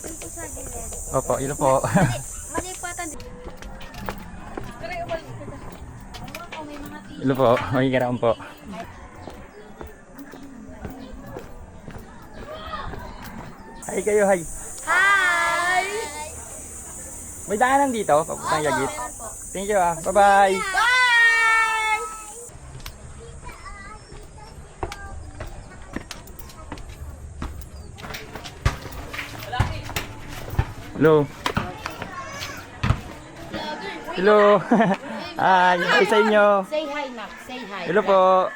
Dito sa gilid. Opo, yun po. Malipatan. Yun po, makikiraan po. Hi kayo, hi. Hi! May daanan dito, papuntang Yagit. Thank you ah, bye-bye. Bye! Hello. Hello. Hi, hi sa inyo. Say hi, Max. Say hi. Hello po.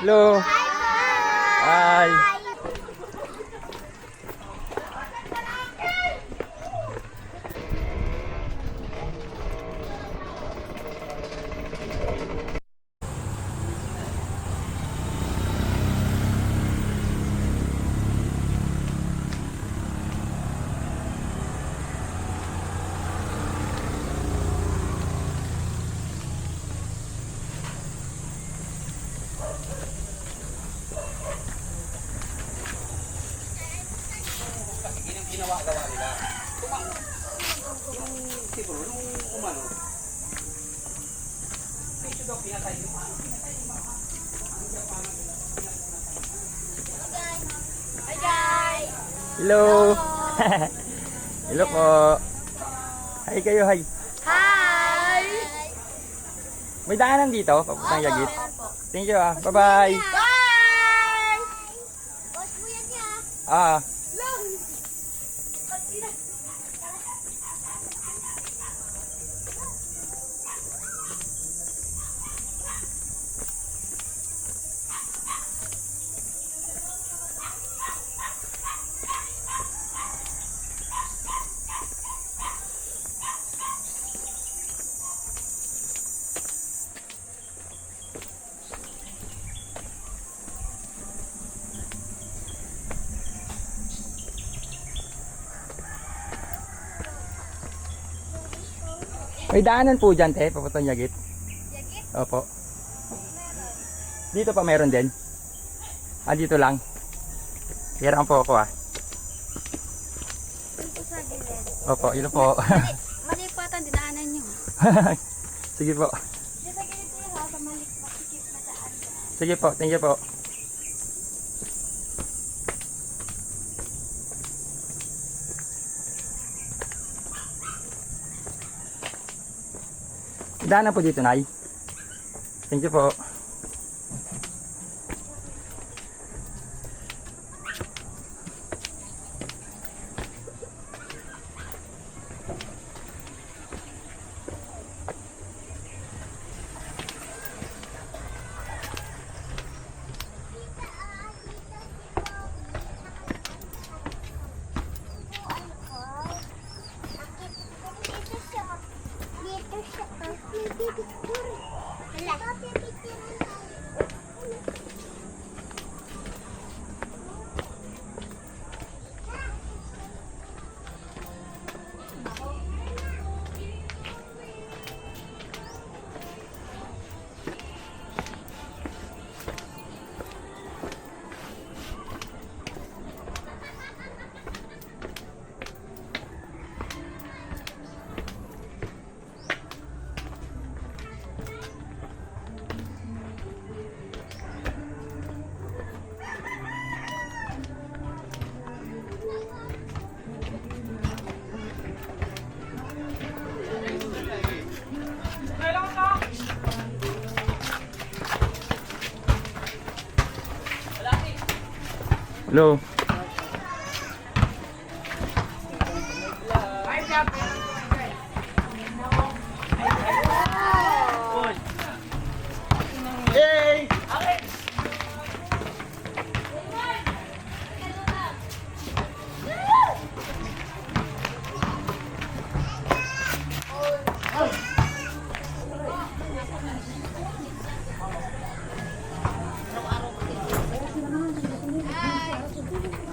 Hello. Hi. Ginawa-gawa nila. Yung siguro, nung umano, picture daw pinatay yung Hi, guys! hello. Hello po. Hi kayo, hi. Hi! May daanan dito, papuntang Yagit. Opo. Thank you ah, bye-bye. Bye! Boss mo yan niya. Ah. Long! May daanan po dyan, te, papuntang Yagit. Yagit? Opo. Dito pa meron din. Ah, dito lang. Hirang po ako ah. Dito sa gilid. Opo, yun po. Malipatan, dinaanan nyo. Sige po. Dito sa gilid tayo ha, sa malikip na daan. Sige po, thank you po. Daanan po dito, Nay. Thank you po. Hello.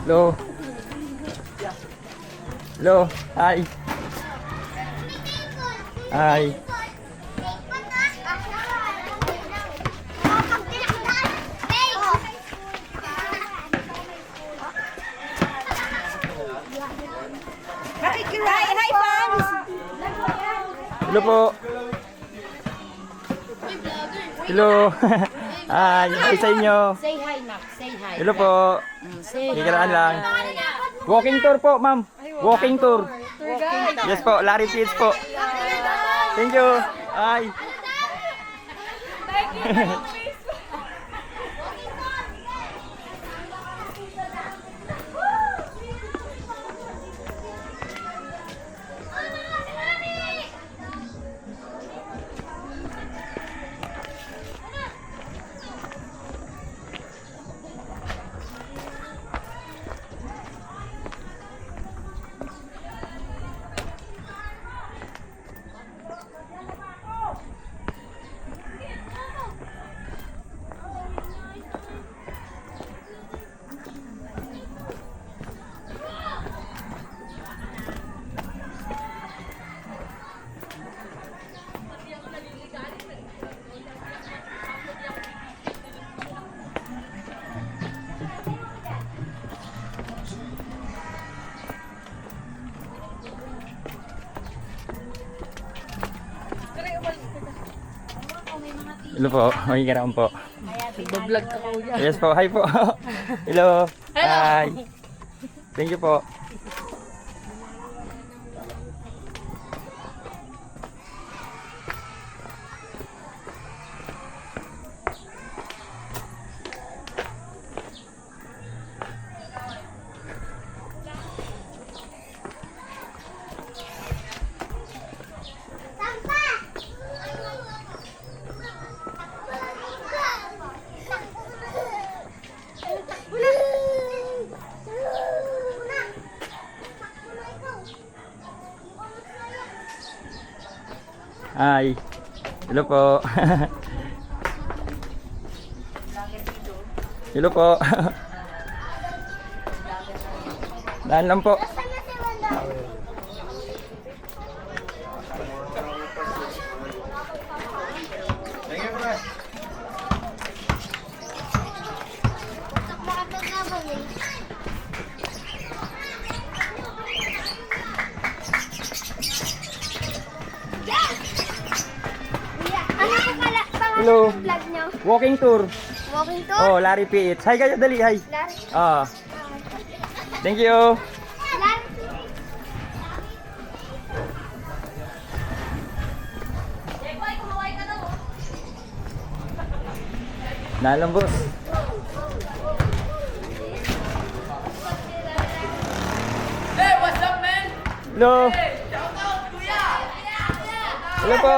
Hello. Hello. Hi. Hi. Hi, fans! Hello po. Hello. Hi. Hi sa inyo. Say hi, Max. Say hi. Hello po. Say Kikaraan lang. Walking tour po, ma'am. Walking tour. Yes po, Larry Pitts po. Thank you. Hi. Hello po, makikiraan po. Nagbablog ka, kuya. Yes po, hi po. Hello. Hi. Thank you po. Hi. Hello po. Hello po. Daan lang po. Hello. Vlog nyo. Walking tour. Walking tour? Oh, Larry Pitts. Hi kayo, dali. Hi. Larry. Ah. Thank you. Nalang boss. Hey, what's up, man? Hello. Hello po.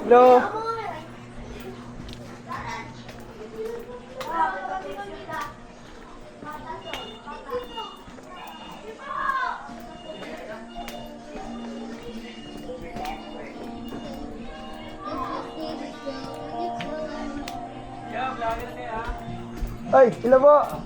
Hello. Ay, hello po.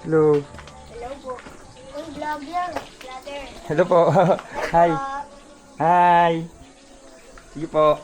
Hello. Hello po. Uy, vlogger. Vlogger. Hello po. Hi. Hi. Sige po.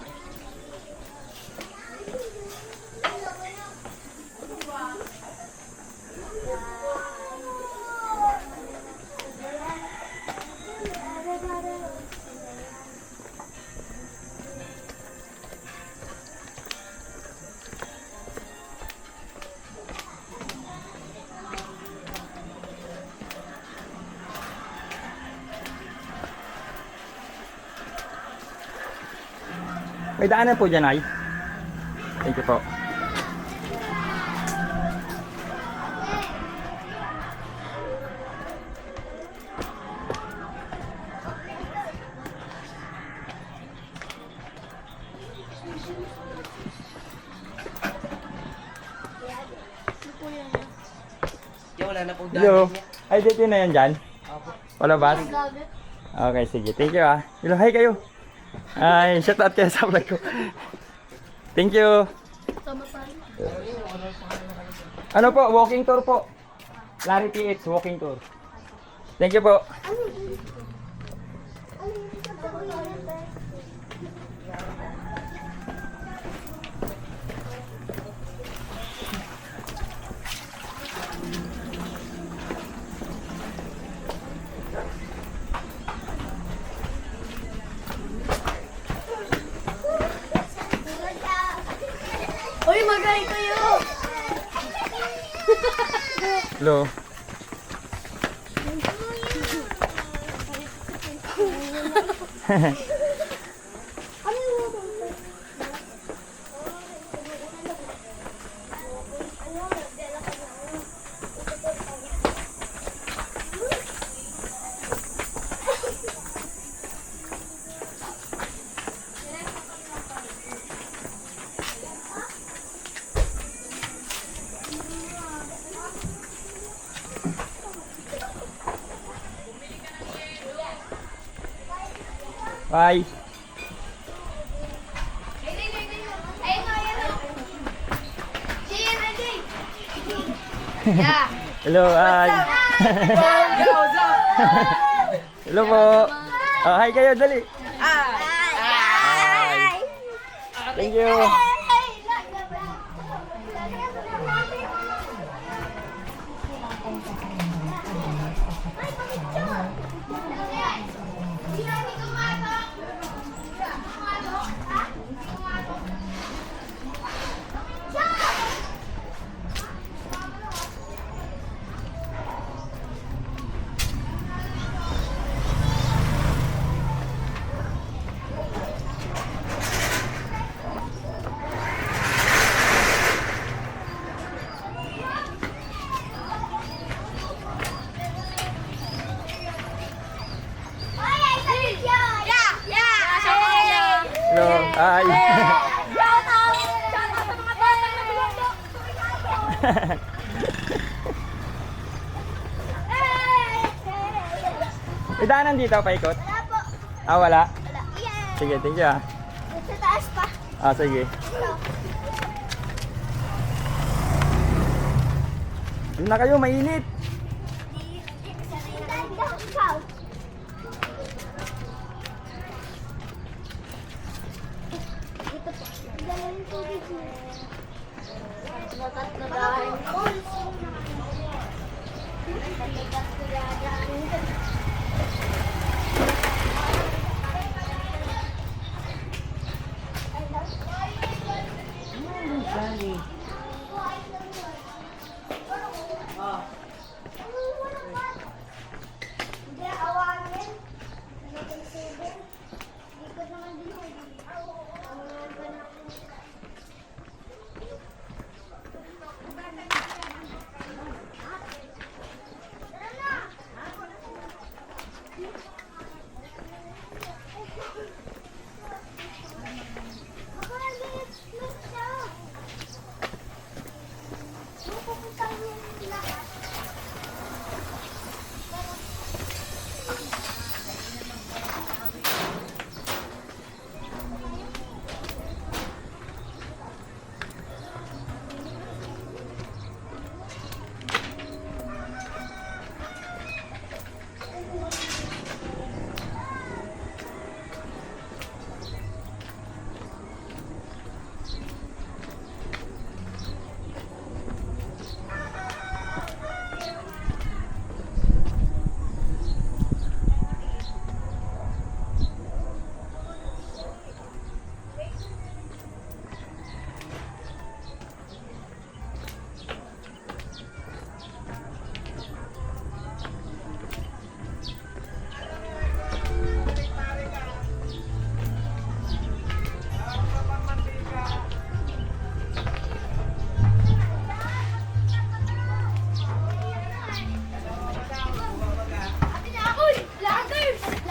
May daanan po dyan, ay. Thank you po. Wala na pong Hello. Ay, dito na yan dyan? Wala ba? Vlogger. Okay, sige. Thank you ah. Hello, hi kayo. Ay, shout out kayo sa vlog ko. Thank you. Tama pa rin. Ano po, walking tour po. Larry PX, walking tour. Thank you po. Uy, magaling kayo! Hello. Bye. Yeah. Hello, hi. Hello po. Oh, hi kayo, dali. Hi. Thank you. Hello, hi. May daanan dito, paikot? Wala po. Ah, wala? Wala. Yeah. Sige, thank you ah. Sa taas pa. Ah, sige. Doon na kayo, mainit.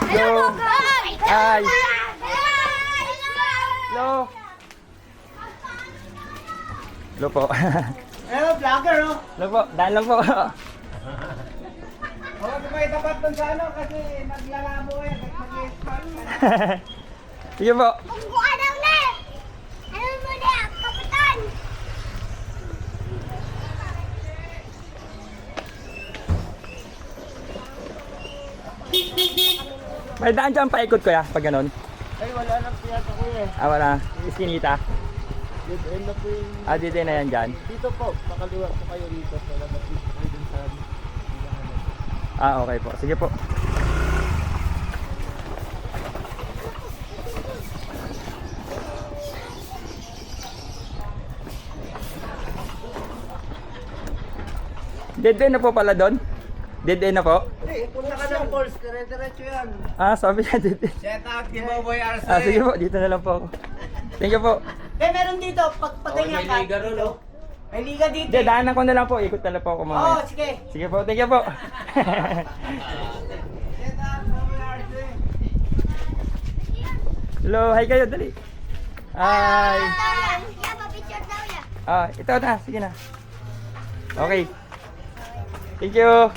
Hello. Hi. Hello. Hello po. Hello, vlogger, oh. Hello po. Dahil lang po. Oh, may tapat dun sa ano kasi naglalabo yan. Nag-expand. Sige po. Mukha daw na! Ano mo na, kapitan? May daan dyan paikot ko ya, pag ganun. Ay, wala na siya ako eh. Ah, wala. Iskinita. Dead end na po yung... Ah, dito na yan dyan. Dito po, pakaliwa po kayo dito. Wala na po kayo dun sa... Ah, okay po. Sige po. Dead end na po pala doon? Dead end na po? Hindi, punta ka ng Falls. Dire-diretso yan. Ah, sabi niya dead end. Shout out kay Boboy Arce. Ah, sige po. Dito na lang po ako. Thank you po. Eh, meron dito. Pag patingin ka. may liga ron, oh. May liga dito. Hindi, daanan ko na lang po. Ikot na lang po ako Oo, mamaya. sige. Sige po. Thank you po. Shout out Boboy Arce. Hello. Hi kayo. Dali. Hi. Yeah, pa-picture daw yan. Ah, ito na. Sige na. Okay. Thank you.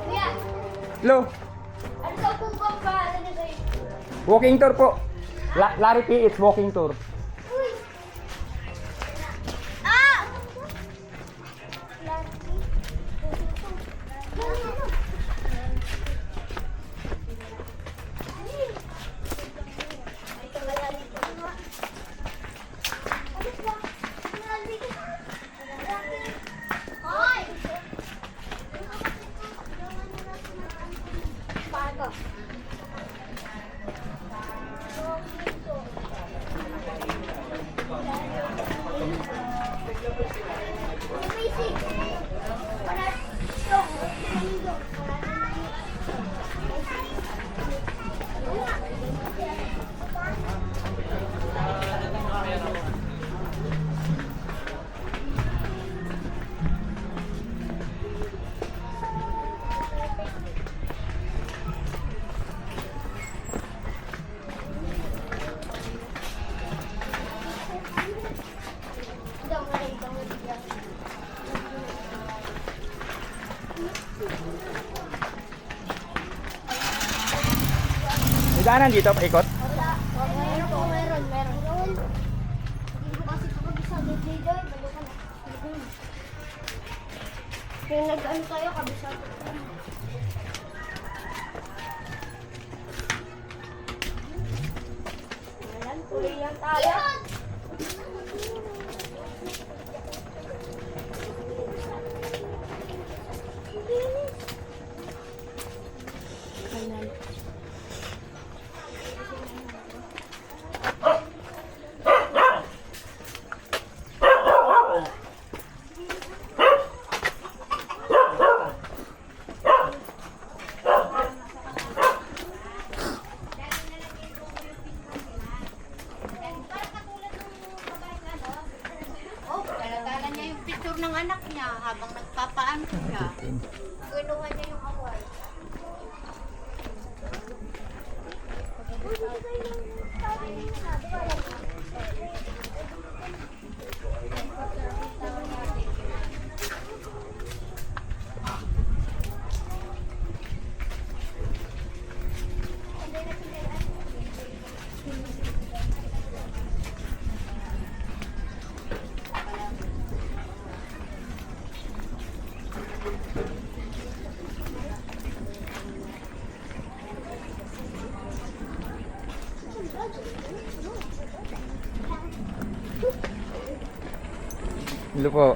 Kuya, Hello. ano daw po ba? Ano daw yun? Walking tour po. Larry P. It's walking tour. Ah! Hoy! Paano? May daanan dito, paikot. Wala. Meron po, meron. Hindi ko kasi kakabisa. DJ, balo ka na. Kaya nag-ano tayo, kabisa. Ayan, tuloy yan tayo. Oh, talagala niya yung picture ng anak niya habang nagpapaano siya. Kinuha niya yung award. Hello po.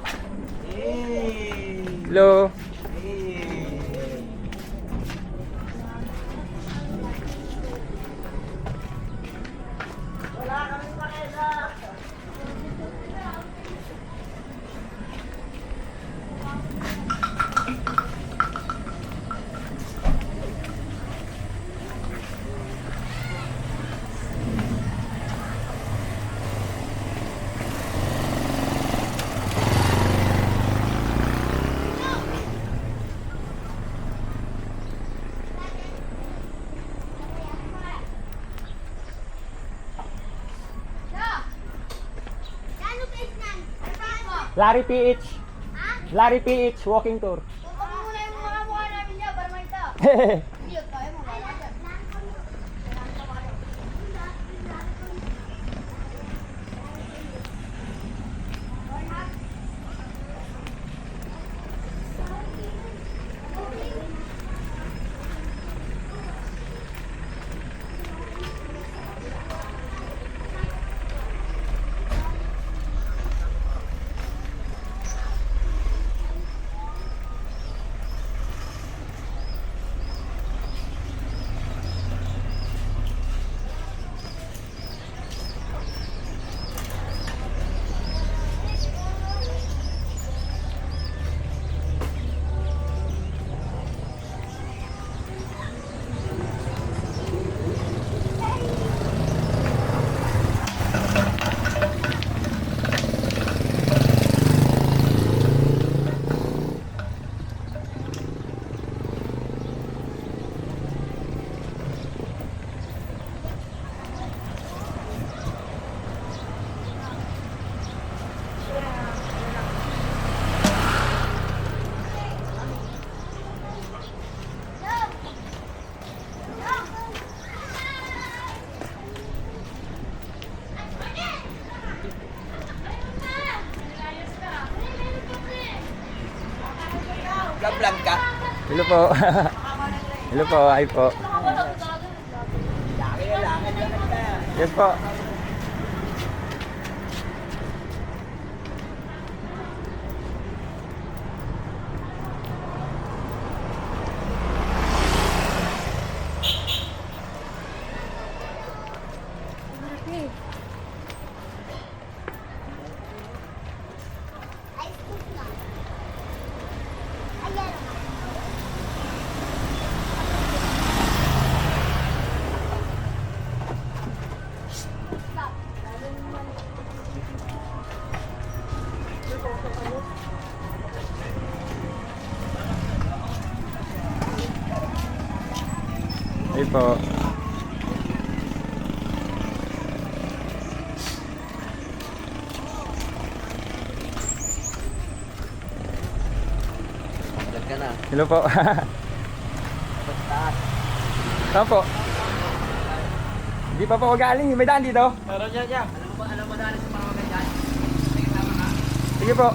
Hello. Larry PH. Larry PH, walking tour. Tutok mo muna yung mga mukha namin niya para makita. Hindi, kaya mo, wala dyan. Vlog ka. Hello po. Hello po, hi po. Yes po. Hey po. Vlog ka na. Hello po. Saan po? Hindi pa po ako galing. May daan dito? Meron dyan. Alam mo dahil sa mga magandyan? May kasama ka? Sige po.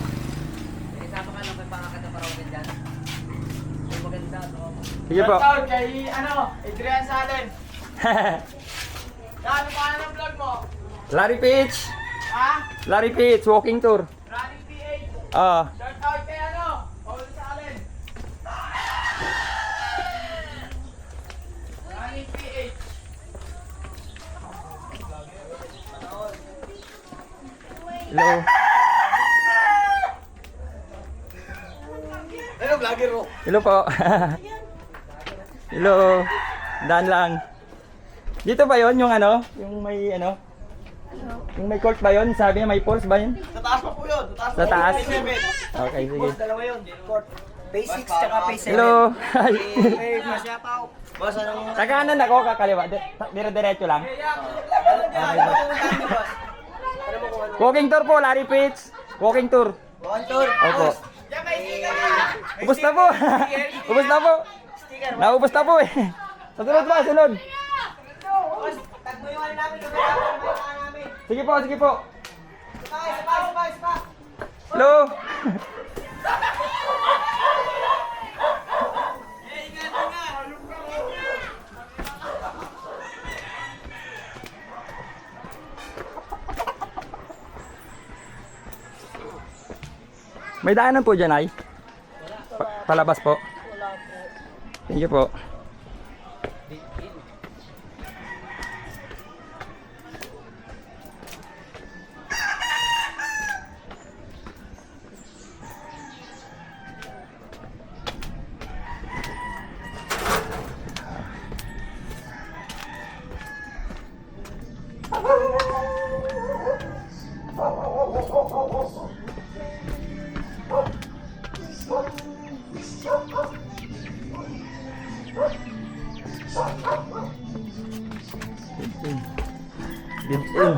May kasama ka lang may pangakat na parang magandyan? May maganda. Sige po. Shoutout kay, Adrian Salen. Ano pa ng vlog mo? Larry PH. Ha? Larry PH, walking tour. Running PH. Ah. Shoutout kay Paul Salen. Running PH. Hello. Ano vlogger mo? Hello po. Hello. Daan lang. Dito ba yon yung ano? Yung may ano? Yung may court ba yon? Sabi niya may pools ba yun? Sa taas pa po yun. Sa taas? Okay, sige. Dalawa yun. Court. Basics tsaka phase 7. Hello. Hi. Masyataw. Boss, anong... Sa kanan ako, kakaliwa. Dire-diretso lang. Walking tour po, Larry Pitts. Walking tour. Contour. Opo. Ubus na po. Ubus na po. Naubos na po eh. Sa sunod ba? Sunod. Tagmo yung ano namin. Namin. Sige po, sige po. Spa. Hello. May daanan po dyan ay? Palabas po? Thank you po. Good in.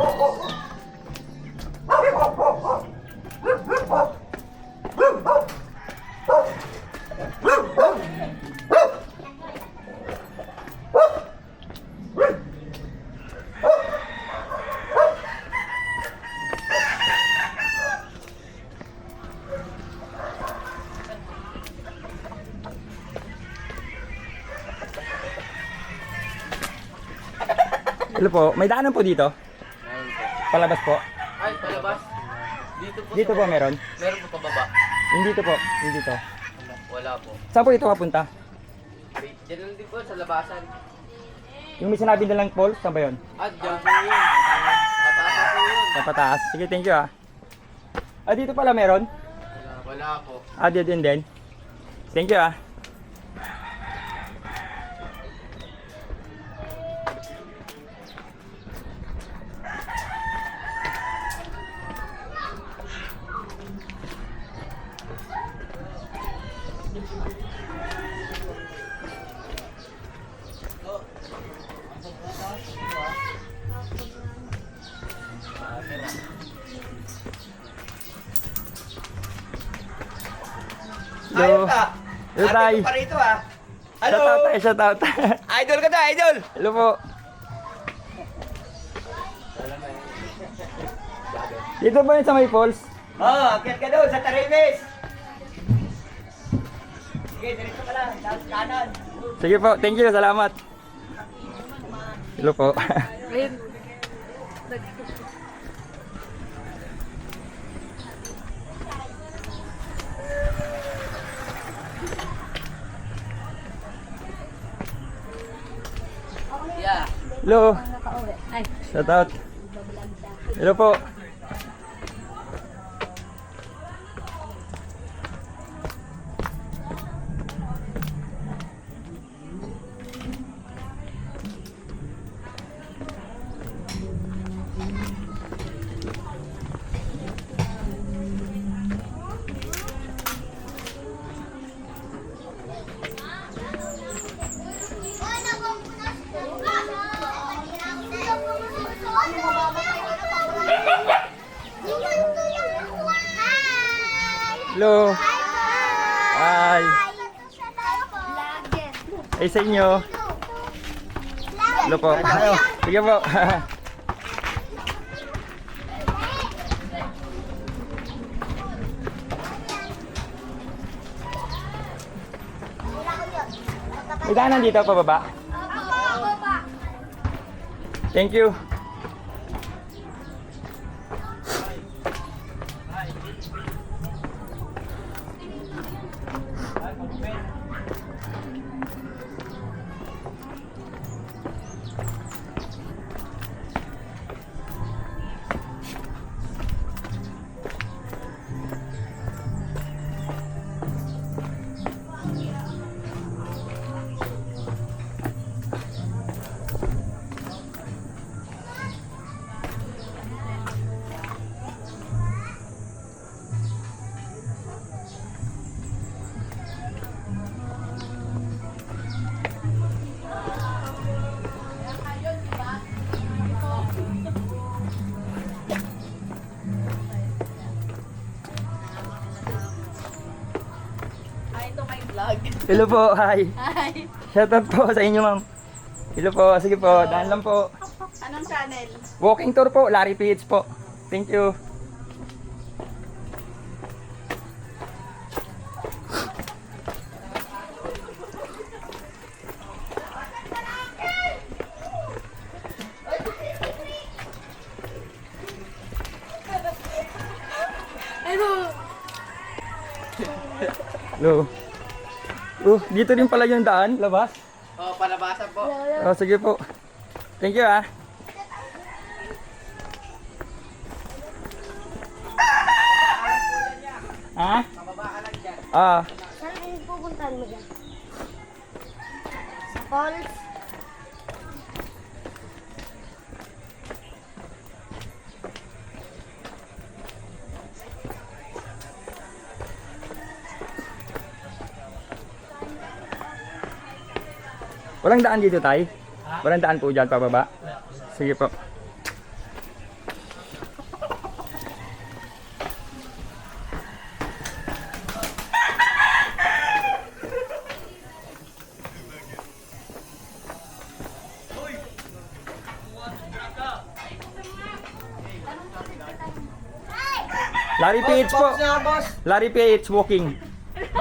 Hello po, may daanan po dito? Meron po. Palabas po? Ay, palabas. Dito po. Dito sa- po meron? Meron po pababa. Hindi dito po, hindi dito. Wala po. Saan po ito kapunta? Wait, dyan lang din po sa labasan. Yung may sinabi nilang falls, saan ba yun? At dyan po yun. Matata po yun. Sa pataas. Sige, thank you ah. Ah, dito pala meron? Wala po. Ah, dito din. Thank you ah. Hello. Hello, tay. Pa rito ah. Shout out tayo, shout out. Idol ka na, idol. Hello po. Dito ba yun sa may falls? Oo, akit ka doon sa Taribes. Sige, diretso ka lang. Sa kanan. Sige po, thank you, salamat. Hello po. Yeah. Hello. Shout out. Hello po. Hello. Hi. Ay sa inyo. Hello po. Sige po. May daanan dito pababa. Thank you. Hello po, hi. Hi. Shoutout po sa inyo, ma'am. Hello po, sige po, daan lang po. Anong channel? Walking tour po, Larry PH po. Thank you. Hello. Dito rin pala yung daan, labas. Oh, palabasan po. Oh, sige po. Thank you ah. Ha? Pababa ka lang dyan. Ah, Saan ang pupuntahan mo dyan? Sa falls? walang daan dito, tay? Walang daan po dyan, pababa? Sige po. Larry PH po. boss. Larry PH walking.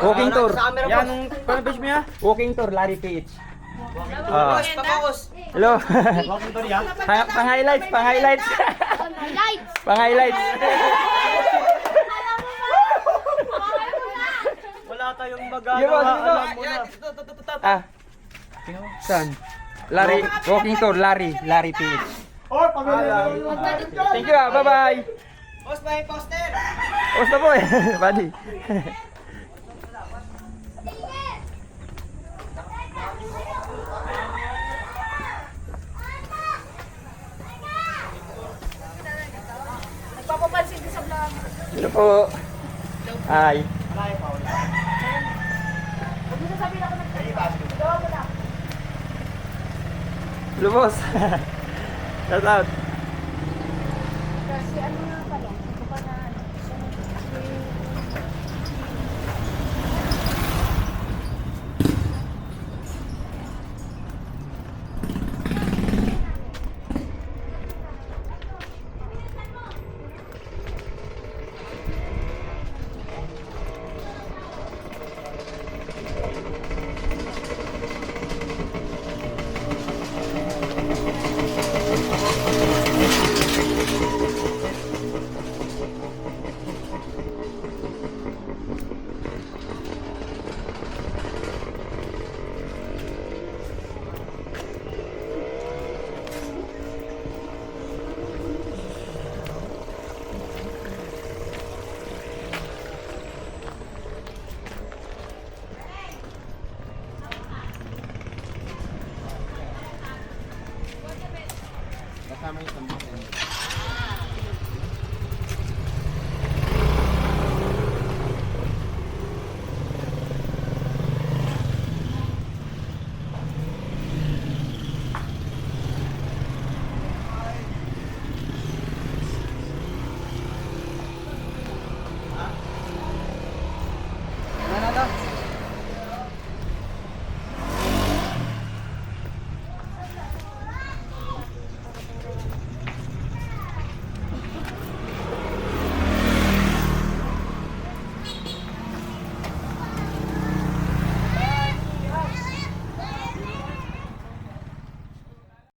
Walking tour. Sa camera, Yan, paano page mo yan? Walking tour, Larry PH. Ah, Boss, papaus. Hello. Walking tour yan? Pang highlights, pang highlights. Lights! Pang highlights. Wala tayong Sige po, magagawa. sige po. Alam mo na. Ah. Saan? Larry, walking tour, Larry PH. Or, pamilya na yun. Thank you, bye-bye. Boss, may poster! Basta po eh, buddy. Nagpapapansin din sa vlog. Hello po. Hi. Huwag mo sasabihin ako gawa mo na. Hello boss. Shout out. Kasi ano nga,